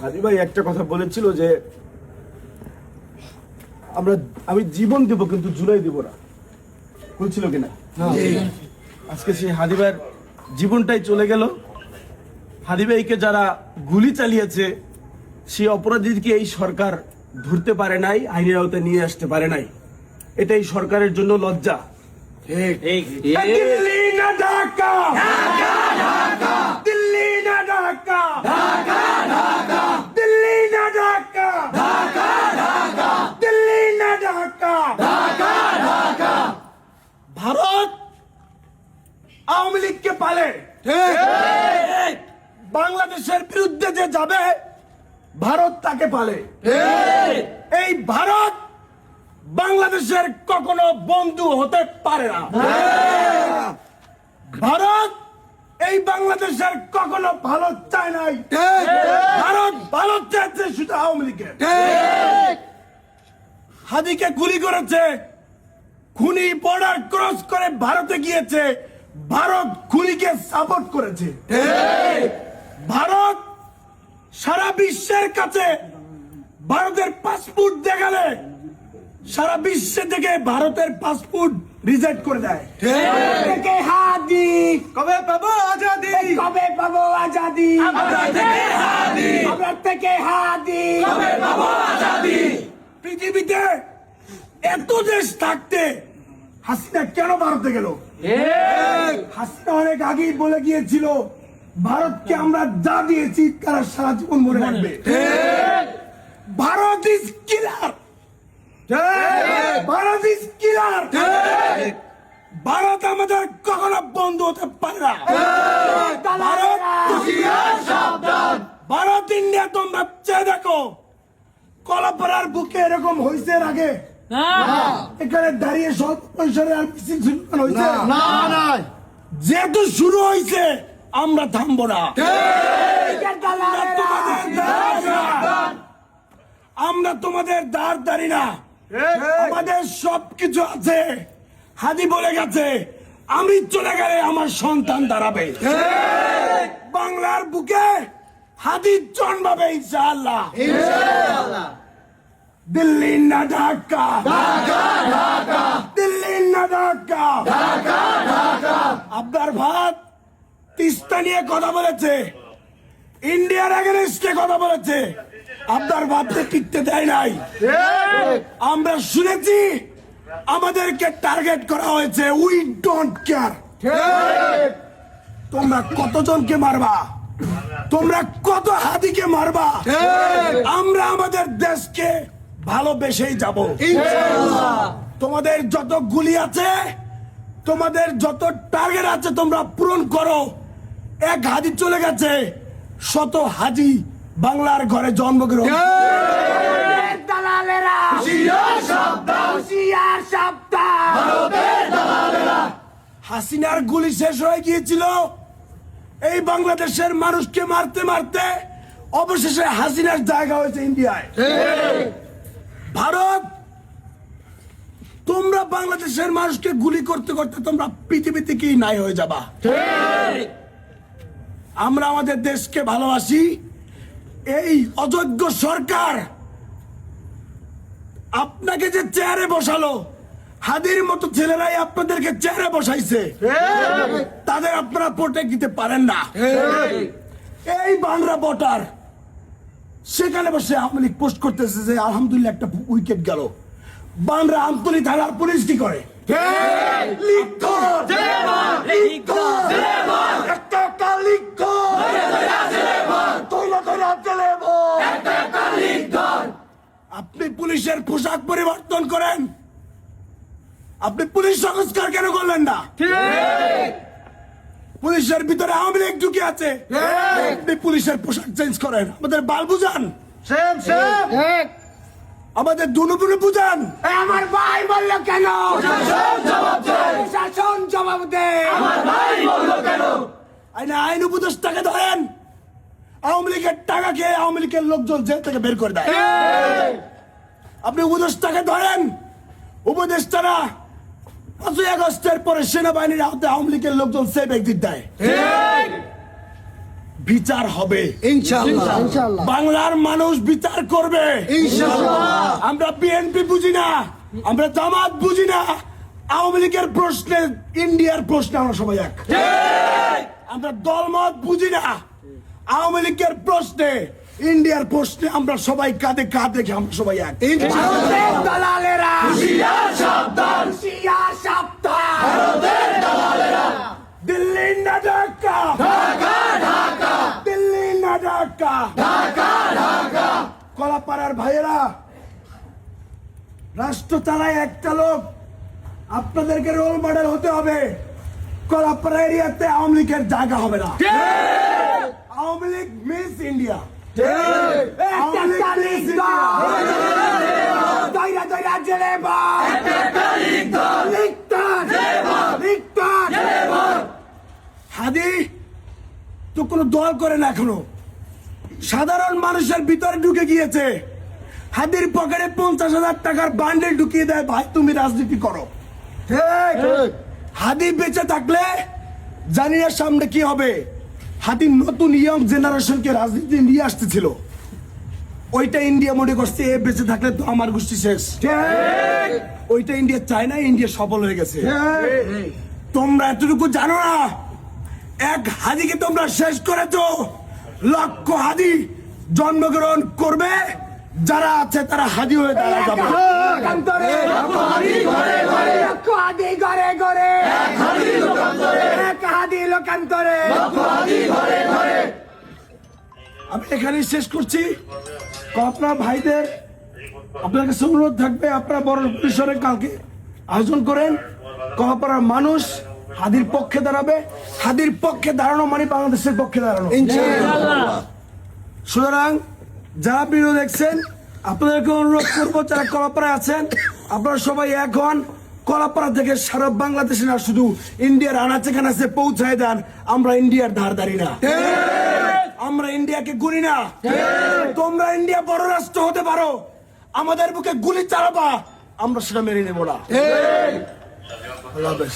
হাদি ভাই একটা কথা বলেছিল যে আমি জীবন দেব কিন্তু জুলাই দেব না, বলছিল কিনা? আজকে সেই হাদি ভাইয়ের জীবনটাই চলে গেল। হাদি ভাইকে যারা গুলি চালিয়েছে সেই অপরাধীকে এই সরকার ধরতে পারে নাই, আইনের আওতায় নিয়ে আসতে পারে নাই। এটাই সরকারের জন্য লজ্জা। দিল্লি না ঢাকা, দিল্লি না ঢাকা, দিল্লি না ঢাকা, দিল্লি না ঢাকা। ভারত আওয়ামী লীগকে পালে, বাংলাদেশের বিরুদ্ধে যে যাবে ভারত তাকে পালে। এই ভারত বাংলাদেশের কখনো বন্ধু হতে পারে না। ভারত এই বাংলাদেশের কখনো ভালো চায় নাই। ভারত ভালো চাইছে শুধু আওয়ামী লীগের। হাদিকে গুলি করেছে, খুনি বর্ডার ক্রস করে ভারতে গিয়েছে, ভারত খুনিকে সাপোর্ট করেছে। ভারত সারা বিশ্বের কাছে ভারতের পাসপোর্ট দেখালে সারা বিশ্ব থেকে ভারতের পাসপোর্ট রিজেক্ট করে দেয়। থেকে হাদি কবে পাবো আজাদি, কবে পাবো আজাদি, আমরা থেকে হাদি কবে পাবো আজাদি। পৃথিবীতে এত দেশ থাকতে হাসিনা কেন ভারতে গেল? হাসিনা অনেক আগেই বলে গিয়েছিল ভারতকে আমরা যা দিয়েছি তারা সারা জীবন মনে রাখবে। Bharat is killer, Bharat is killer. Bharat আমাদের কখনো বন্ধু হতে পারে না। ভারত ইন্ডিয়া তোমরা চেয়ে দেখো, কলাপাড়ার বুকে এরকম হয়েছে এর আগে? এখানে দাঁড়িয়ে সব পয়সার আর মিছিল হয়েছে? যেহেতু শুরু হয়েছে আমরা থামবো না। আমরা তোমাদের দাঁড় দাঁড়ি না, আমাদের সবকিছু আছে। হাদি বলে গেছে আমি চলে গেলে আমার সন্তান দাঁড়াবে। বাংলার বুকে হাদি জন্মাবে ইনশাআল্লাহ। দিল্লি না ঢাকা, দিল্লি না ঢাকা। আব্দার ভাত তিস্তা নিয়ে কথা বলেছে, ইন্ডিয়ার এগেনস্টে কথা বলেছে, আব্দার ভাতকে টিকতে দেয় নাই। আমরা শুনেছি আমাদেরকে টার্গেট করা হয়েছে। We don't care. তোমরা কতজনকে মারবা, তোমরা কত হাদিকে মারবা, আমরা আমাদের দেশকে ভালোবেসেই যাব। তোমাদের যত গুলি আছে, তোমাদের যত টার্গেট আছে তোমরা পূরণ করো। এক হাদি চলে গেছে, শত হাজি বাংলার ঘরে জন্মগ্রহণ। হাসিনার গুলি শেষ হয়ে গিয়েছিল। এই বাংলাদেশের মানুষকে মারতে মারতে অবশেষে হাসিনার জায়গা হয়েছে ইন্ডিয়ায়। ভারত তোমরা বাংলাদেশের মানুষকে গুলি করতে করতে তোমরা পৃথিবী থেকেই নাই হয়ে যাবা। আমরা আমাদের দেশকে ভালোবাসি। এই অযোগ্য সরকার আপনাকে যে চেয়ারে বসালো, হাদির মতো ছেলেরাই আপনাদেরকে চেয়ারে বসাইছে, তাদের আপনারা প্রোটেক্ট দিতে পারেন না। এই বাংলা ভোটার সেখানে বসে আওয়ামী লীগ পোস্ট করতেছে যে আলহামদুলিল্লাহ একটা উইকেট গেল। বাংলা আমতলী থানার পুলিশ কি করে? আপনি পুলিশের পোশাক পরিবর্তন করেন, আপনি পুলিশ সংস্কার কেন করলেন না? পুলিশের ভিতরে আওয়ামী লীগ ঢুকে আছে, আপনি পুলিশের পোশাক চেঞ্জ করেন। আমাদের বাল বুঝান, আমাদের দুনুপুরে বুঝান। আমার ভাই বললো কেন? শাসন জবাব দে। আমার ভাই বললো কেন? আইন উপদেষ্টাকে ধরেন, আওয়ামী লীগের টাকা খেয়ে আওয়ামী লীগের লোকজন জেল থেকে বের করে দেয়। আপনি উপদেষ্টাকে ধরেন, উপদেষ্টারা 5ই আগস্টের পরে সেনাবাহিনীর আওতায় আওয়ামী লীগের লোকজন সেফ এক্সিট দেয়। বিচার হবে ইনশাআল্লাহ বাংলার মানুষ বিচার করবে ইনশাআল্লাহ আমরা বিএনপি বুঝি না, আমরা জামাত বুঝি না, আওয়ামী লীগের প্রশ্নে ইন্ডিয়ার প্রশ্নে আমরা সবাই এক। আমরা দলমত বুঝি না, আওয়ামী লীগের প্রশ্নে ইন্ডিয়ার প্রশ্নে আমরা সবাই কাঁধে কাঁধ রেখে আমরা সবাই এক। ভারতের দালালেরা হুঁশিয়ার সাবধান, হুঁশিয়ার সাবধান। ভারতের দালালেরা দিল্লি না ঢাকা, ঢাকা ঢাকা, দিল্লি না ঢাকা, ঢাকা ঢাকা। কলাপাড়ার ভাইয়েরা, রাষ্ট্র চালায় একটা লোক, আপনাদেরকে রোল মডেল হতে হবে। কলাপাড়া এরিয়াতে আওয়ামী লীগের জায়গা হবে না। আওয়ামী লীগ মিস ইন্ডিয়া, একটা তালিক দল। দইরা দইরা জেলে বল। লিখতান। লিখতান। হাদি তো কোনো দল করে না এখনো, সাধারণ মানুষের ভিতরে ঢুকে গিয়েছে। হাদির পকেটে 50,000 টাকার বান্ডেল ঢুকিয়ে দেয়, ভাই তুমি রাজনীতি করো। হাদি বেঁচে থাকলে জানি না সামনে কি হবে। হাদি নতুন ইয়ং জেনারেশনকে রাজনীতি নিয়ে আসতেছিল, ওইটা ইন্ডিয়া মনে করছে এ বেঁচে থাকলে তো আমার গোষ্ঠী শেষ। ওইটা ইন্ডিয়া চায় না, ইন্ডিয়া সফল হয়ে গেছে। তোমরা এতটুকু জানো না, এক হাদিকে তোমরা শেষ করেছো, লক্ষ হাদি জন্মগ্রহণ করবে, যারা আছে তারা হাদি হয়ে দাঁড়া যাবে। লোকান্তরে। লক্ষ হাদি ঘরে ঘরে। লক্ষ হাদি ঘরে ঘরে। এক হাদি লোকান্তরে। আমি এখানেই শেষ করছি। আপনার ভাইদের আপনার কাছে অনুরোধ থাকবে, আপনারা বড় পরিসরে কালকে আয়োজন করেন। কলাপাড়ার মানুষ হাদির পক্ষে দাঁড়াবে। হাদির পক্ষে দাঁড়ানো মানে বাংলাদেশের পক্ষে দাঁড়ানো। সুতরাং যারা ভিডিও দেখছেন, আপনাদেরকে অনুরোধ করবো, যারা কলাপাড়ায় আছেন আপনারা সবাই এখন কলাপাড়া থেকে সারা বাংলাদেশে না, শুধু ইন্ডিয়ার আনাচে কানাচে পৌঁছায় দেন। আমরা ইন্ডিয়ার ধার ধারি না, আমরা ইন্ডিয়াকে গুনি না। তোমরা ইন্ডিয়া বড় রাষ্ট্র হতে পারো, আমাদের বুকে গুলি চালাবা, আমরা সেটা মেনে নেব না। আল্লাহ হাফেজ।